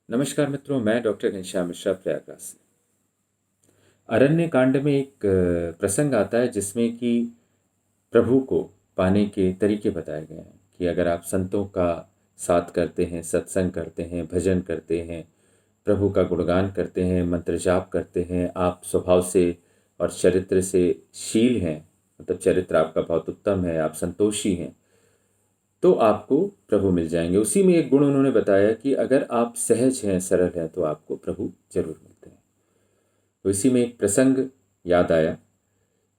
नमस्कार मित्रों, मैं डॉक्टर घनश्याम मिश्रा प्रयागराज से। अरण्य कांड में एक प्रसंग आता है जिसमें कि प्रभु को पाने के तरीके बताए गए हैं कि अगर आप संतों का साथ करते हैं, सत्संग करते हैं, भजन करते हैं, प्रभु का गुणगान करते हैं, मंत्र जाप करते हैं, आप स्वभाव से और चरित्र से शील हैं, मतलब चरित्र आपका बहुत उत्तम है, आप संतोषी हैं, तो आपको प्रभु मिल जाएंगे। उसी में एक गुण उन्होंने बताया कि अगर आप सहज हैं, सरल हैं, तो आपको प्रभु जरूर मिलते हैं। तो इसी में एक प्रसंग याद आया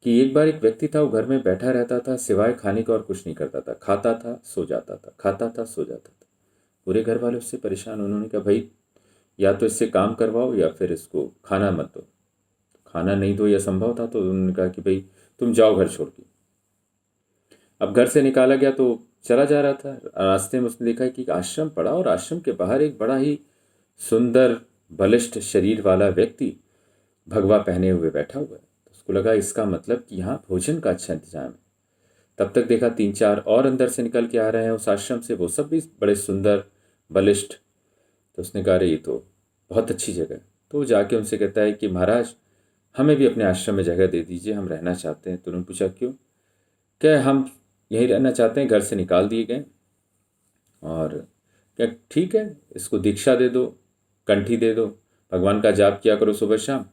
कि एक बार एक व्यक्ति था, वो घर में बैठा रहता था, सिवाय खाने का और कुछ नहीं करता था। खाता था, सो जाता था, खाता था, सो जाता था। पूरे घर वाले उससे परेशान। उन्होंने कहा, भाई या तो इससे काम करवाओ या फिर इसको खाना मत दो। खाना नहीं दो यह संभव था, तो उन्होंने कहा कि भाई तुम जाओ घर छोड़ के। अब घर से निकाला गया तो चला जा रहा था। रास्ते में उसने देखा कि एक आश्रम पड़ा और आश्रम के बाहर एक बड़ा ही सुंदर बलिष्ठ शरीर वाला व्यक्ति भगवा पहने हुए बैठा हुआ है। तो उसको लगा इसका मतलब कि यहाँ भोजन का अच्छा इंतजाम है। तब तक देखा 3-4 और अंदर से निकल के आ रहे हैं उस आश्रम से, वो सब भी बड़े सुंदर बलिष्ठ। तो उसने कहा, अरे ये तो बहुत अच्छी जगह है। तो वो जाके उनसे कहता है कि महाराज, हमें भी अपने आश्रम में जगह दे दीजिए, हम रहना चाहते हैं। तो उन्होंने पूछा, क्यों? क्या हम यहीं रहना चाहते हैं, घर से निकाल दिए गए। और क्या, ठीक है, इसको दीक्षा दे दो, कंठी दे दो, भगवान का जाप किया करो सुबह शाम।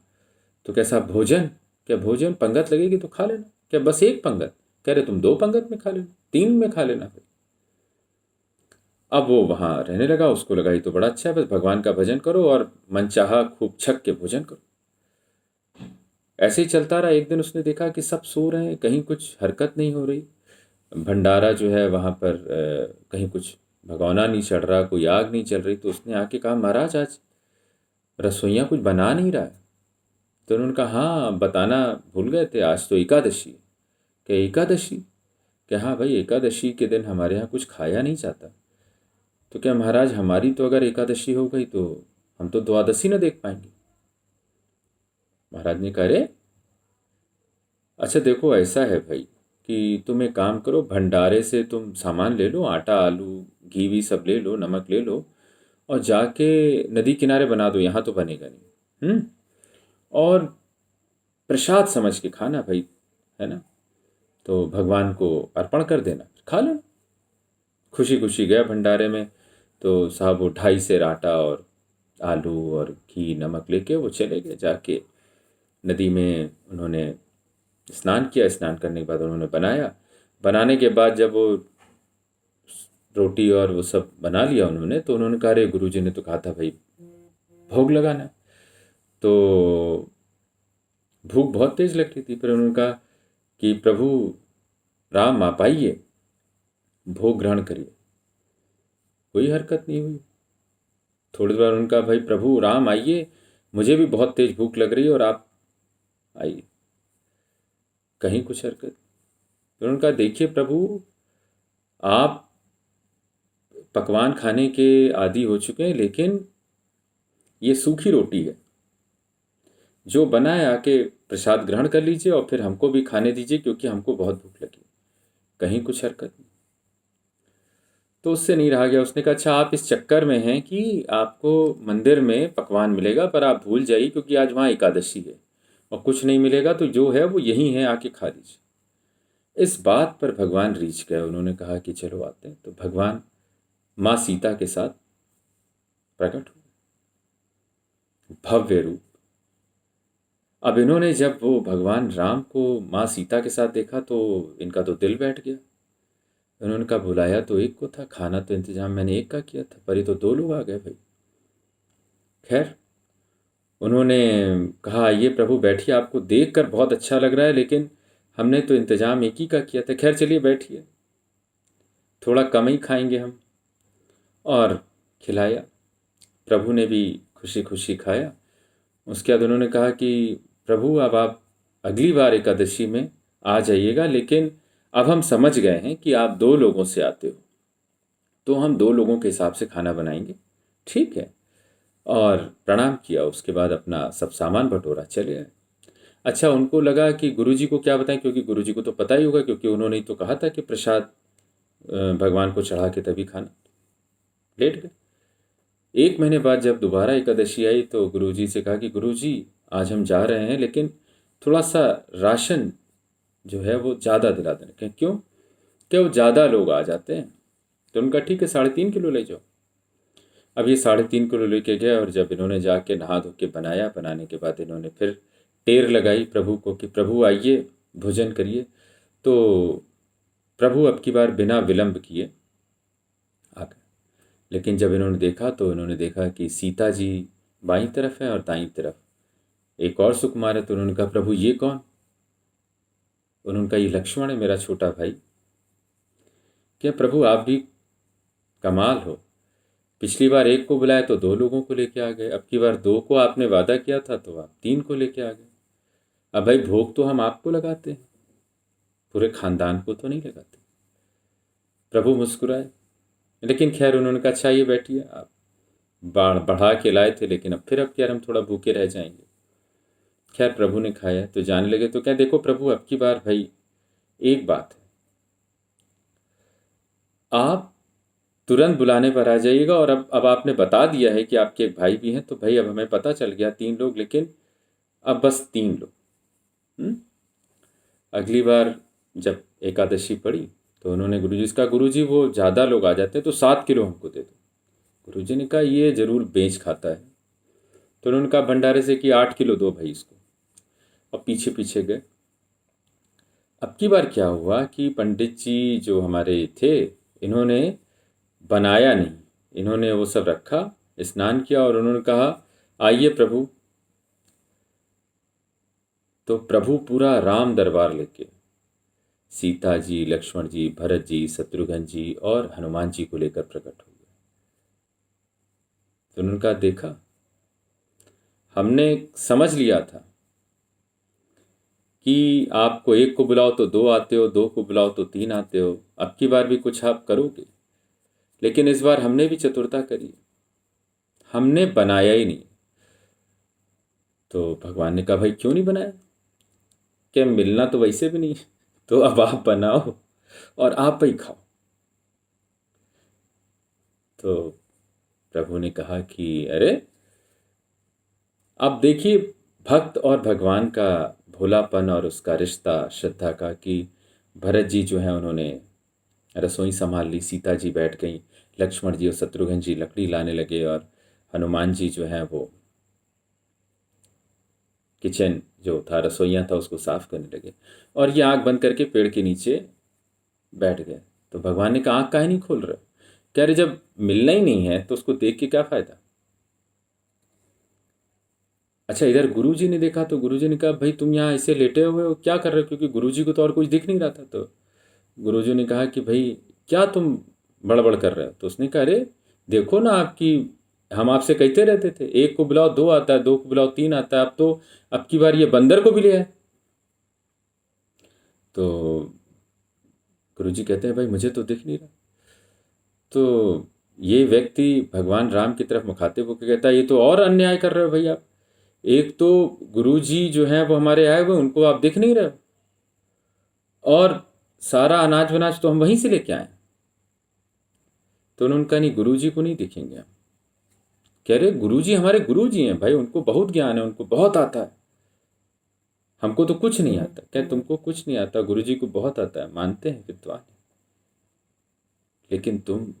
तो कैसा भोजन? क्या भोजन पंगत लगेगी तो खा लेना। क्या बस एक पंगत? कह रहे तुम 2 पंगत में खा लेना, 3 में खा लेना फिर। अब वो वहां रहने लगा। उसको लगा ये तो बड़ा अच्छा है, बस भगवान का भजन करो और मनचाहा खूब छक के भोजन करो। ऐसे ही चलता रहा। एक दिन उसने देखा कि सब सो रहे हैं, कहीं कुछ हरकत नहीं हो रही। भंडारा जो है वहां पर कहीं कुछ भगोना नहीं चढ़ रहा, कोई आग नहीं चल रही। तो उसने आके कहा, महाराज आज रसोइया कुछ बना नहीं रहा है। तो उन्होंने कहा, हाँ बताना भूल गए थे, आज तो एकादशी है। क्या एकादशी? क्या हाँ भाई, एकादशी के दिन हमारे यहाँ कुछ खाया नहीं जाता। तो क्या महाराज, हमारी तो अगर एकादशी हो गई तो हम तो द्वादशी न देख पाएंगे। महाराज ने कहा, अरे अच्छा देखो, ऐसा है भाई कि तुम एक काम करो, भंडारे से तुम सामान ले लो, आटा आलू घी वी सब ले लो, नमक ले लो, और जाके नदी किनारे बना दो, यहाँ तो बनेगा नहीं। और प्रसाद समझ के खाना भाई, है ना? तो भगवान को अर्पण कर देना, खा लेना। खुशी खुशी गया भंडारे में। तो साहब वो 2.5 सेर आटा और आलू और घी नमक लेके वो चले गए। जाके नदी में उन्होंने स्नान किया। स्नान करने के बाद उन्होंने बनाया। बनाने के बाद जब वो रोटी और वो सब बना लिया उन्होंने, तो उन्होंने कहा, अरे गुरु जी ने तो कहा था भाई भोग लगाना। तो भूख बहुत तेज लग रही थी। फिर उन्होंने कहा कि प्रभु राम आप आइए, भोग ग्रहण करिए। कोई हरकत नहीं हुई। थोड़ी देर उनका, भाई प्रभु राम आइए, मुझे भी बहुत तेज भूख लग रही है और आप आइए। कहीं कुछ हरकत। फिर उनका, देखिए प्रभु, आप पकवान खाने के आदी हो चुके हैं, लेकिन ये सूखी रोटी है, जो बना है आके प्रसाद ग्रहण कर लीजिए और फिर हमको भी खाने दीजिए, क्योंकि हमको बहुत भूख लगी। कहीं कुछ हरकत नहीं। तो उससे नहीं रहा गया। उसने कहा, अच्छा आप इस चक्कर में हैं कि आपको मंदिर में पकवान मिलेगा, पर आप भूल जाइए क्योंकि आज वहाँ एकादशी है और कुछ नहीं मिलेगा, तो जो है वो यही है, आके खा लीजिए। इस बात पर भगवान रीझ गए। उन्होंने कहा कि चलो आते हैं। तो भगवान माँ सीता के साथ प्रकट हुए, भव्य रूप। अब इन्होंने जब वो भगवान राम को माँ सीता के साथ देखा तो इनका तो दिल बैठ गया। उन्होंने कहा, बुलाया तो एक को था, खाना तो इंतजाम मैंने एक का किया था, पर ये तो 2 लोग आ गए भाई। खैर, उन्होंने कहा, आइए प्रभु बैठिए, आपको देखकर बहुत अच्छा लग रहा है, लेकिन हमने तो इंतजाम एक ही का किया था। खैर चलिए बैठिए, थोड़ा कम ही खाएंगे हम। और खिलाया। प्रभु ने भी खुशी खुशी खाया। उसके बाद उन्होंने कहा कि प्रभु अब आप अगली बार एकादशी में आ जाइएगा, लेकिन अब हम समझ गए हैं कि आप 2 लोगों से आते हो, तो हम 2 लोगों के हिसाब से खाना बनाएंगे। ठीक है। और प्रणाम किया। उसके बाद अपना सब सामान बटोरा, चले आए। अच्छा, उनको लगा कि गुरुजी को क्या बताएं, क्योंकि गुरुजी को तो पता ही होगा, क्योंकि उन्होंने ही तो कहा था कि प्रसाद भगवान को चढ़ा के तभी खाना। लेट गए। 1 महीने बाद जब दोबारा एकादशी आई तो गुरुजी से कहा कि गुरुजी आज हम जा रहे हैं, लेकिन थोड़ा सा राशन जो है वो ज़्यादा दिला देना। क्यों? क्या वो ज़्यादा लोग आ जाते हैं? तो उनका ठीक है 3.5 किलो ले जाओ। अब ये 3.5 किलो लेके गए और जब इन्होंने जाके नहा धो के बनाया, बनाने के बाद इन्होंने फिर टेर लगाई प्रभु को कि प्रभु आइए भोजन करिए। तो प्रभु अब की बार बिना विलंब किए आ गए। लेकिन जब इन्होंने देखा तो इन्होंने देखा कि सीता जी बाईं तरफ है और दाईं तरफ एक और सुकुमार है। तो उन्होंने कहा प्रभु ये कौन? उन्होंने कहा ये लक्ष्मण है, मेरा छोटा भाई। क्या प्रभु आप भी कमाल हो, पिछली बार 1 को बुलाया तो 2 लोगों को लेके आ गए, अब की बार 2 को आपने वादा किया था तो आप 3 को लेके आ गए। अब भाई भोग तो हम आपको लगाते हैं, पूरे खानदान को तो नहीं लगाते। प्रभु मुस्कुराए, लेकिन खैर उन्होंने कहा अच्छा ये बैठिए, आप बढ़ा के लाए थे लेकिन अब यार हम थोड़ा भूखे रह जाएंगे। खैर प्रभु ने खाया तो जाने लगे। तो क्या देखो प्रभु अब की बार भाई एक बात है, आप तुरंत बुलाने पर आ जाइएगा। और अब आपने बता दिया है कि आपके एक भाई भी हैं, तो भाई अब हमें पता चल गया 3 लोग, लेकिन अब बस 3 लोग। अगली बार जब एकादशी पड़ी तो उन्होंने गुरुजी से कहा गुरुजी वो ज़्यादा लोग आ जाते हैं तो 7 किलो हमको दे दो। गुरुजी ने कहा ये ज़रूर बेच खाता है। तो उन्होंने कहा भंडारे से कि 8 किलो दो भाई इसको। और पीछे पीछे गए। अब की बार क्या हुआ कि पंडित जी जो हमारे थे इन्होंने बनाया नहीं, इन्होंने वो सब रखा, स्नान किया और उन्होंने कहा आइए प्रभु। तो प्रभु पूरा राम दरबार लेके सीता जी, लक्ष्मण जी, भरत जी, शत्रुघ्न जी और हनुमान जी को लेकर प्रकट हो गए। तो उन्होंने कहा देखा, हमने समझ लिया था कि आपको 1 को बुलाओ तो 2 आते हो, 2 को बुलाओ तो 3 आते हो, अब की बार भी कुछ आप करोगे। लेकिन इस बार हमने भी चतुरता करी, हमने बनाया ही नहीं। तो भगवान ने कहा भाई क्यों नहीं बनाया? क्या मिलना तो वैसे भी नहीं है, तो अब आप बनाओ और आप ही खाओ। तो प्रभु ने कहा कि अरे अब देखिए भक्त और भगवान का भोलापन और उसका रिश्ता श्रद्धा का, कि भरत जी जो है उन्होंने रसोई संभाल ली, सीता जी बैठ गई, लक्ष्मण जी और शत्रुघ्न जी लकड़ी लाने लगे और हनुमान जी जो है वो किचन जो था, रसोईया था, उसको साफ करने लगे। और ये आँख बंद करके पेड़ के नीचे बैठ गए। तो भगवान ने कहा आँख काहे नहीं खोल रहे? कह रहे जब मिलना ही नहीं है तो उसको देख के क्या फायदा। अच्छा इधर गुरुजी ने देखा तो गुरुजी ने कहा भाई तुम यहाँ ऐसे लेटे हुए हो क्या कर रहे हो? क्योंकि गुरुजी को तो और कुछ दिख नहीं रहा था। तो गुरुजी ने कहा कि भाई क्या तुम बड़बड़ कर रहे हो? तो उसने कहा अरे देखो ना, आपकी हम आपसे कहते रहते थे 1 को बुलाओ 2 आता है, 2 को बुलाओ 3 आता है, अब तो अब की बार ये बंदर को भी ले आए। तो गुरुजी कहते हैं भाई मुझे तो दिख नहीं रहा। तो ये व्यक्ति भगवान राम की तरफ मुखातिब होकर कहता है ये तो और अन्याय कर रहे हो भाई आप। एक तो गुरुजी जो हैं वो हमारे आए हुए, उनको आप दिख नहीं रहे हो, और सारा अनाज वनाज तो हम वहीं से लेके आए। तो उन्होंने कहा नहीं गुरुजी को नहीं दिखेंगे हम। कह रहे गुरुजी हमारे गुरुजी हैं भाई, उनको बहुत ज्ञान है, उनको बहुत आता है, हमको तो कुछ नहीं आता। क्या तुमको कुछ नहीं आता? गुरुजी को बहुत आता है, मानते हैं विद्वान, लेकिन तुम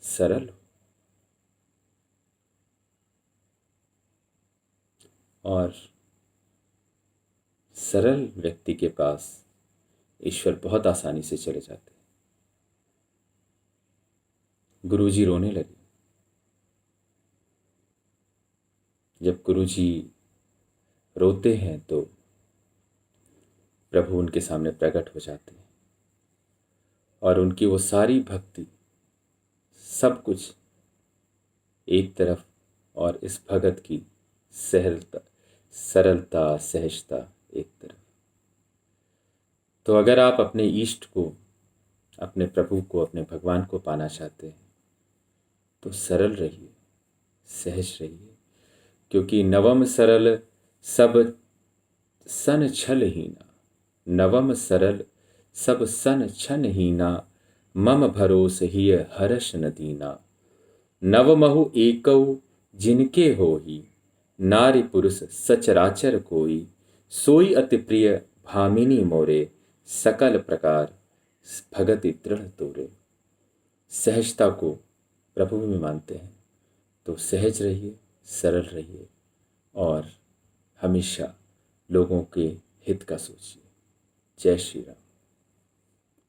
सरल हो। और सरल व्यक्ति के पास ईश्वर बहुत आसानी से चले जाते हैं। गुरुजी रोने लगे। जब गुरुजी रोते हैं तो प्रभु उनके सामने प्रकट हो जाते हैं और उनकी वो सारी भक्ति सब कुछ एक तरफ, और इस भगत की सरलता सहजता एक तरफ। तो अगर आप अपने इष्ट को, अपने प्रभु को, अपने भगवान को पाना चाहते हैं तो सरल रहिए, सहज रहिए, क्योंकि नवम सरल सब सन छल हीना, नवम सरल सब सन छन हीना, मम भरोस ही हर्ष न दीना। नवमहु एकौ जिनके होही, नारी पुरुष सचराचर कोई, सोई अति प्रिय भामिनी मोरे, सकल प्रकार भगति दृढ़ तोरे। सहजता को प्रभु में मानते हैं तो सहज रहिए, सरल रहिए और हमेशा लोगों के हित का सोचिए। जय श्री राम।